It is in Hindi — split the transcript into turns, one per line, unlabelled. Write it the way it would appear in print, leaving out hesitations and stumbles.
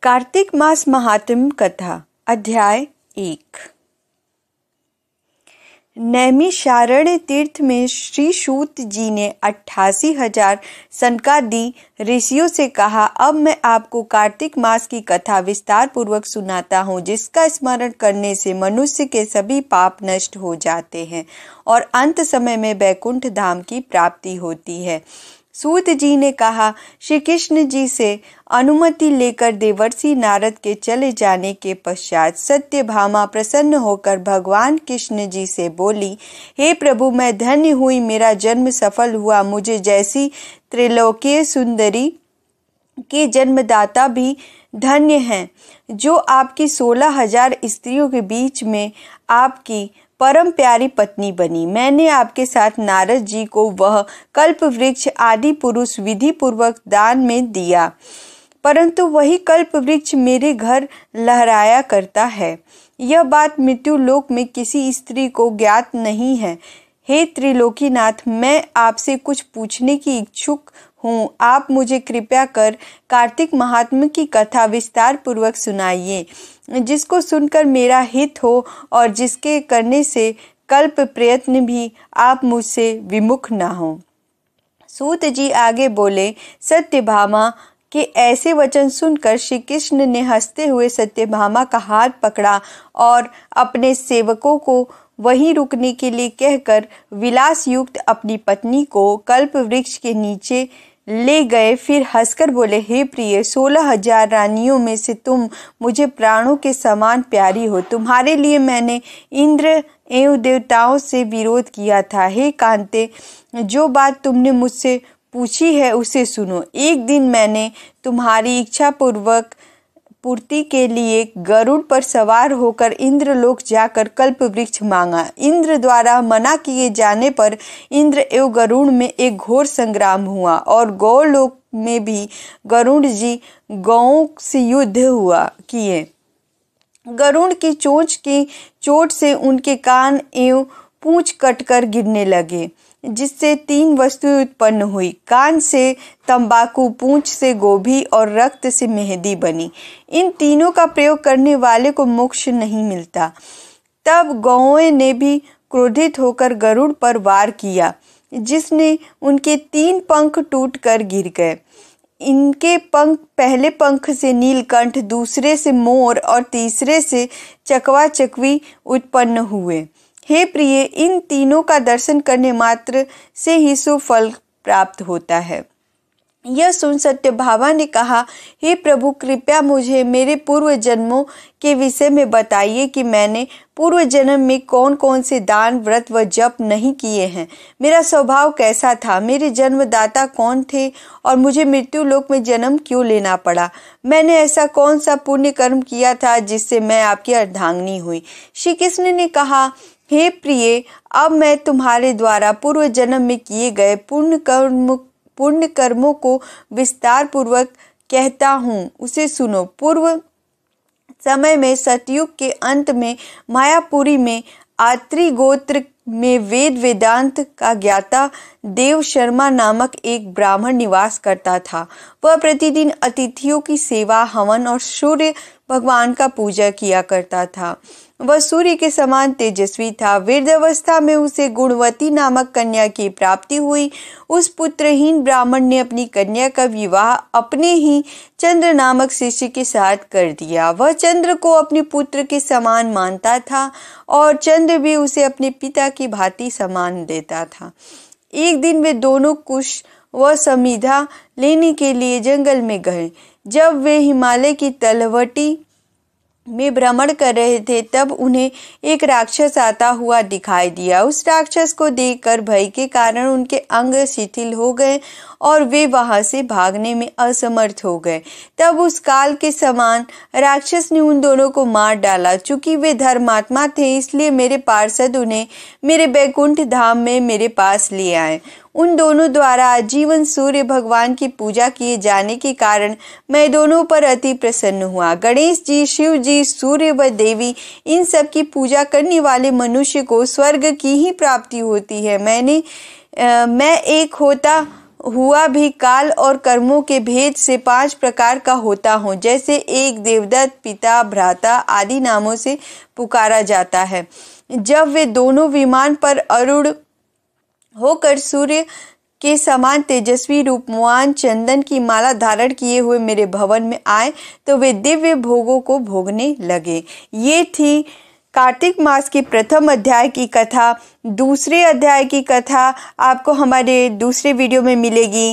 कार्तिक मास महात्म्य कथा अध्याय 1। नैमिषारण्य तीर्थ में श्री सूत जी ने 88,000 सनकादि ऋषियों से कहा, अब मैं आपको कार्तिक मास की कथा विस्तार पूर्वक सुनाता हूँ, जिसका स्मरण करने से मनुष्य के सभी पाप नष्ट हो जाते हैं और अंत समय में वैकुंठ धाम की प्राप्ति होती है। सूत जी ने कहा, श्री कृष्ण जी से अनुमति लेकर देवर्षि नारद के चले जाने के पश्चात सत्यभामा प्रसन्न होकर भगवान कृष्ण जी से बोली, हे प्रभु, मैं धन्य हुई, मेरा जन्म सफल हुआ। मुझे जैसी त्रिलोकीय सुंदरी के जन्मदाता भी धन्य हैं, जो आपकी 16,000 स्त्रियों के बीच में आपकी परम प्यारी पत्नी बनी। मैंने आपके साथ नारद जी को वह कल्प वृक्ष आदि पुरुष विधि पूर्वक दान में दिया, परंतु वही कल्प वृक्ष मेरे घर लहराया करता है। यह बात मृत्यु लोक में किसी स्त्री को ज्ञात नहीं है। हे त्रिलोकीनाथ, मैं आपसे कुछ पूछने की इच्छुक हूँ। आप मुझे कृपया कर कार्तिक महात्म्य की कथा विस्तार पूर्वक सुनाइए, जिसको सुनकर मेरा हित हो और जिसके करने से कल्प प्रयत्न भी आप मुझसे विमुख न हो। सूत जी आगे बोले, सत्यभामा के ऐसे वचन सुनकर श्री कृष्ण ने हंसते हुए सत्यभामा का हाथ पकड़ा और अपने सेवकों को वहीं रुकने के लिए कहकर विलास युक्त अपनी पत्नी को कल्प वृक्ष के नीचे ले गए। फिर हंसकर बोले, हे प्रिय, 16,000 रानियों में से तुम मुझे प्राणों के समान प्यारी हो। तुम्हारे लिए मैंने इंद्र एवं देवताओं से विरोध किया था। हे कांते, जो बात तुमने मुझसे पूछी है उसे सुनो। एक दिन मैंने तुम्हारी इच्छा पूर्ति के लिए गरुड़ पर सवार होकर इंद्रलोक जाकर कल्प वृक्ष मांगा। इंद्र द्वारा मना किए जाने पर इंद्र एवं गरुड़ में एक घोर संग्राम हुआ और गौलोक में भी गरुड़ जी गौओं से युद्ध किए। गरुड़ की चोट से उनके कान एवं पूंछ कटकर गिरने लगे, जिससे 3 वस्तुएं उत्पन्न हुई। कान से तंबाकू, पूंछ से गोभी और रक्त से मेहंदी बनी। इन तीनों का प्रयोग करने वाले को मोक्ष नहीं मिलता। तब गौओं ने भी क्रोधित होकर गरुड़ पर वार किया, जिसने उनके 3 पंख टूटकर गिर गए। इनके पंख पहले पंख से नीलकंठ, दूसरे से मोर और तीसरे से चकवा चकवी उत्पन्न हुए। हे प्रिय, इन तीनों का दर्शन करने मात्र से ही सुफल प्राप्त होता है। यह सुन सत्यभामा ने कहा, हे प्रभु, कृपया मुझे मेरे पूर्व जन्मों के विषय में बताइए कि मैंने पूर्व जन्म में कौन कौन से दान, व्रत व जप नहीं किए हैं। मेरा स्वभाव कैसा था, मेरे जन्मदाता कौन थे और मुझे मृत्यु लोक में जन्म क्यों लेना पड़ा। मैंने ऐसा कौन सा पुण्य कर्म किया था जिससे मैं आपकी अर्धांगिनी हुई। श्री कृष्ण ने कहा, हे प्रिय, अब मैं तुम्हारे द्वारा पूर्व जन्म में किए गए पुण्य कर्मों को विस्तार पूर्वक कहता हूँ, उसे सुनो। पूर्व समय में सतयुग के अंत में मायापुरी में आत्री गोत्र में वेद वेदांत का ज्ञाता देव शर्मा नामक एक ब्राह्मण निवास करता था। वह प्रतिदिन अतिथियों की सेवा, हवन और सूर्य भगवान का पूजा किया करता था। वह सूर्य के समान तेजस्वी था। वृद्धावस्था में उसे गुणवती नामक कन्या की प्राप्ति हुई। उस पुत्रहीन ब्राह्मण ने अपनी कन्या का विवाह अपने ही चंद्र नामक शिष्य के साथ कर दिया। वह चंद्र को अपने पुत्र के समान मानता था और चंद्र भी उसे अपने पिता की भांति सम्मान देता था। एक दिन वे दोनों कुश व समिधा लेने के लिए जंगल में गए। जब वे हिमालय की तलवटी में भ्रमण कर रहे थे, तब उन्हें एक राक्षस आता हुआ दिखाई दिया। उस राक्षस को देखकर भय के कारण उनके अंग शिथिल हो गए और वे वहां से भागने में असमर्थ हो गए। तब उस काल के समान राक्षस ने उन दोनों को मार डाला। चूंकि वे धर्मात्मा थे, इसलिए मेरे पार्षद उन्हें मेरे बैकुंठ धाम में मेरे पास ले आए। उन दोनों द्वारा आजीवन सूर्य भगवान की पूजा किए जाने के कारण मैं दोनों पर अति प्रसन्न हुआ। गणेश जी, शिव जी, सूर्य व देवी, इन सब की पूजा करने वाले मनुष्य को स्वर्ग की ही प्राप्ति होती है। मैं एक होता हुआ भी काल और कर्मों के भेद से 5 प्रकार का होता हूँ। जैसे एक देवदत्त, पिता, भ्राता आदि नामों से पुकारा जाता है। जब वे दोनों विमान पर आरूढ़ होकर सूर्य के समान तेजस्वी रूपवान चंदन की माला धारण किए हुए मेरे भवन में आए तो वे दिव्य भोगों को भोगने लगे। ये थी कार्तिक मास के प्रथम अध्याय की कथा। दूसरे अध्याय की कथा आपको हमारे दूसरे वीडियो में मिलेगी।